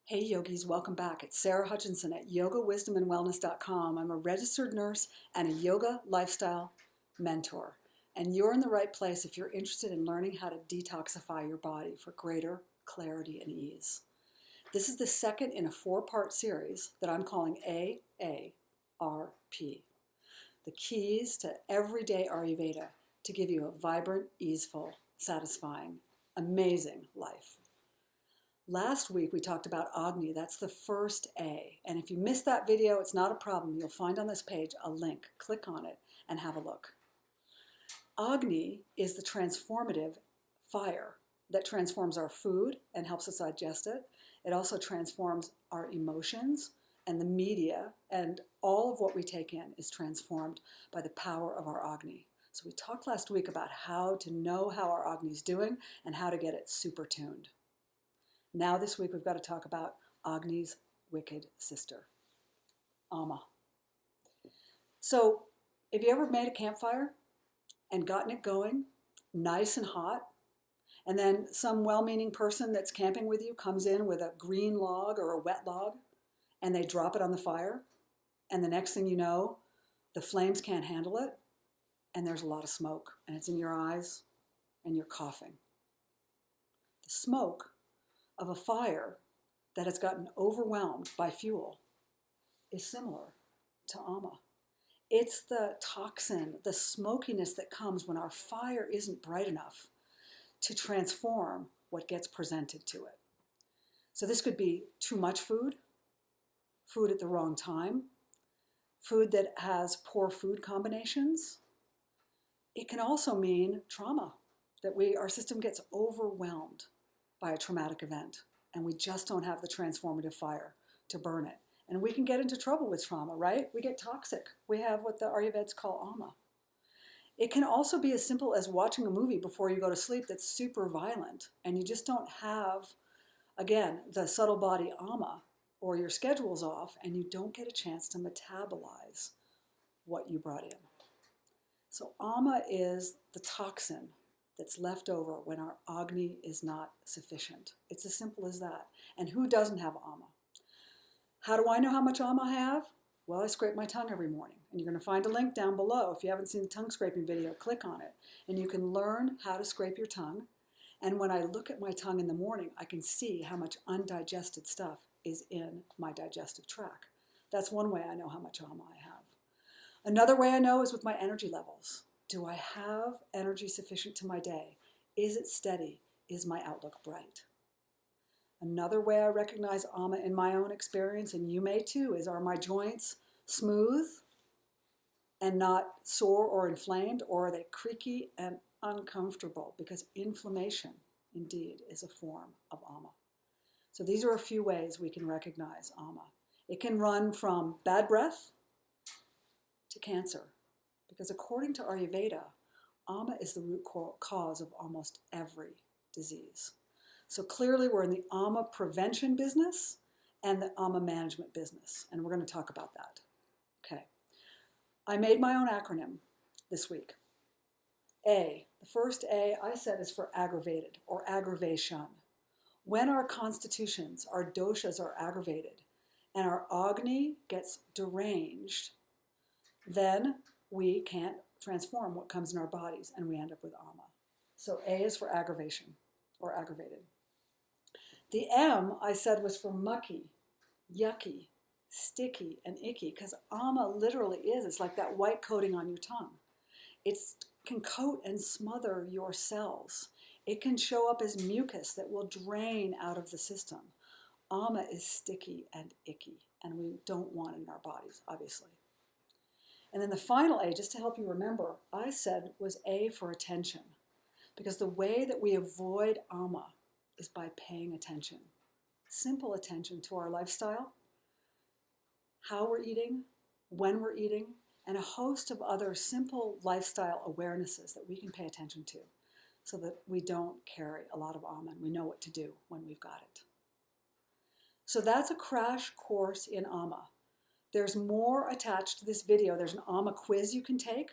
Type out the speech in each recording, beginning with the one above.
Hey yogis, welcome back. It's Sarah Hutchinson at yogawisdomandwellness.com. I'm a registered nurse and a yoga lifestyle mentor. And you're in the right place if you're interested in learning how to detoxify your body for greater clarity and ease. This is the second in a four-part series that I'm calling AARP, the keys to everyday Ayurveda to give you a vibrant, easeful, satisfying, amazing life. Last week we talked about Agni, that's the first A. And if you missed that video, it's not a problem. You'll find on this page a link. Click on it and have a look. Agni is the transformative fire that transforms our food and helps us digest it. It also transforms our emotions and the media, and all of what we take in is transformed by the power of our Agni. So we talked last week about how to know how our Agni is doing and how to get it super tuned. Now this week we've got to talk about Agni's wicked sister, Ama. So have you ever made a campfire and gotten it going nice and hot, and then some well-meaning person that's camping with you comes in with a green log or a wet log and they drop it on the fire, and the next thing you know, the flames can't handle it and there's a lot of smoke and it's in your eyes and you're coughing. The smoke of a fire that has gotten overwhelmed by fuel is similar to Ama. It's the toxin, the smokiness that comes when our fire isn't bright enough to transform what gets presented to it. So this could be too much food, food at the wrong time, food that has poor food combinations. It can also mean trauma, that our system gets overwhelmed by a traumatic event, and we just don't have the transformative fire to burn it. And we can get into trouble with trauma, right? We get toxic. We have what the Ayurveds call Ama. It can also be as simple as watching a movie before you go to sleep that's super violent, and you just don't have, again, the subtle body Ama, or your schedule's off, and you don't get a chance to metabolize what you brought in. So Ama is the toxin that's left over when our Agni is not sufficient. It's as simple as that. And who doesn't have Ama? How do I know how much Ama I have? Well, I scrape my tongue every morning. And you're going to find a link down below. If you haven't seen the tongue scraping video, click on it. And you can learn how to scrape your tongue. And when I look at my tongue in the morning, I can see how much undigested stuff is in my digestive tract. That's one way I know how much Ama I have. Another way I know is with my energy levels. Do I have energy sufficient to my day? Is it steady? Is my outlook bright? Another way I recognize Ama in my own experience, and you may too, is, are my joints smooth and not sore or inflamed, or are they creaky and uncomfortable? Because inflammation, indeed, is a form of Ama. So these are a few ways we can recognize Ama. It can run from bad breath to cancer. Because according to Ayurveda, Ama is the root cause of almost every disease. So clearly we're in the Ama prevention business and the Ama management business, and we're going to talk about that. Okay. I made my own acronym this week. A, the first A I said is for aggravated or aggravation. When our constitutions, our doshas are aggravated and our Agni gets deranged, then we can't transform what comes in our bodies and we end up with Ama. So A is for aggravation or aggravated. The M I said was for mucky, yucky, sticky, and icky, because Ama literally is, it's like that white coating on your tongue. It can coat and smother your cells. It can show up as mucus that will drain out of the system. Ama is sticky and icky, and we don't want it in our bodies, obviously. And then the final A, just to help you remember, I said was A for attention. Because the way that we avoid Ama is by paying attention. Simple attention to our lifestyle, how we're eating, when we're eating, and a host of other simple lifestyle awarenesses that we can pay attention to so that we don't carry a lot of Ama and we know what to do when we've got it. So that's a crash course in Ama. There's more attached to this video. There's an Ama quiz you can take.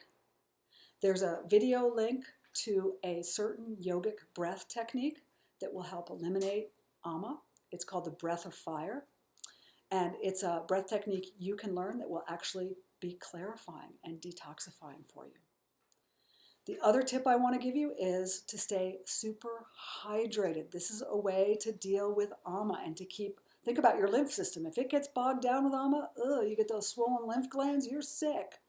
There's a video link to a certain yogic breath technique that will help eliminate Ama. It's called the breath of fire. And it's a breath technique you can learn that will actually be clarifying and detoxifying for you. The other tip I want to give you is to stay super hydrated. This is a way to deal with AMA and to think about your lymph system. If it gets bogged down with AMA, you get those swollen lymph glands, you're sick.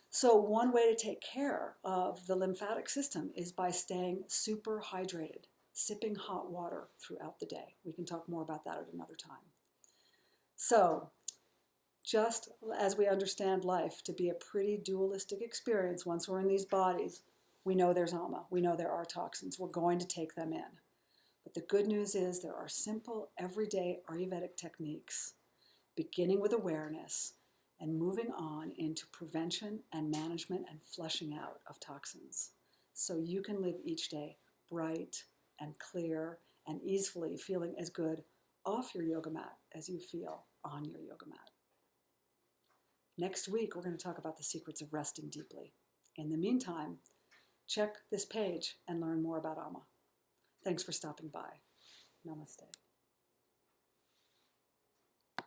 So one way to take care of the lymphatic system is by staying super hydrated, sipping hot water throughout the day. We can talk more about that at another time. So just as we understand life to be a pretty dualistic experience, once we're in these bodies, we know there's AMA, we know there are toxins, we're going to take them in. But the good news is there are simple, everyday Ayurvedic techniques, beginning with awareness and moving on into prevention and management and flushing out of toxins. So you can live each day bright and clear and easily feeling as good off your yoga mat as you feel on your yoga mat. Next week, we're going to talk about the secrets of resting deeply. In the meantime, check this page and learn more about AMA. Thanks for stopping by. Namaste.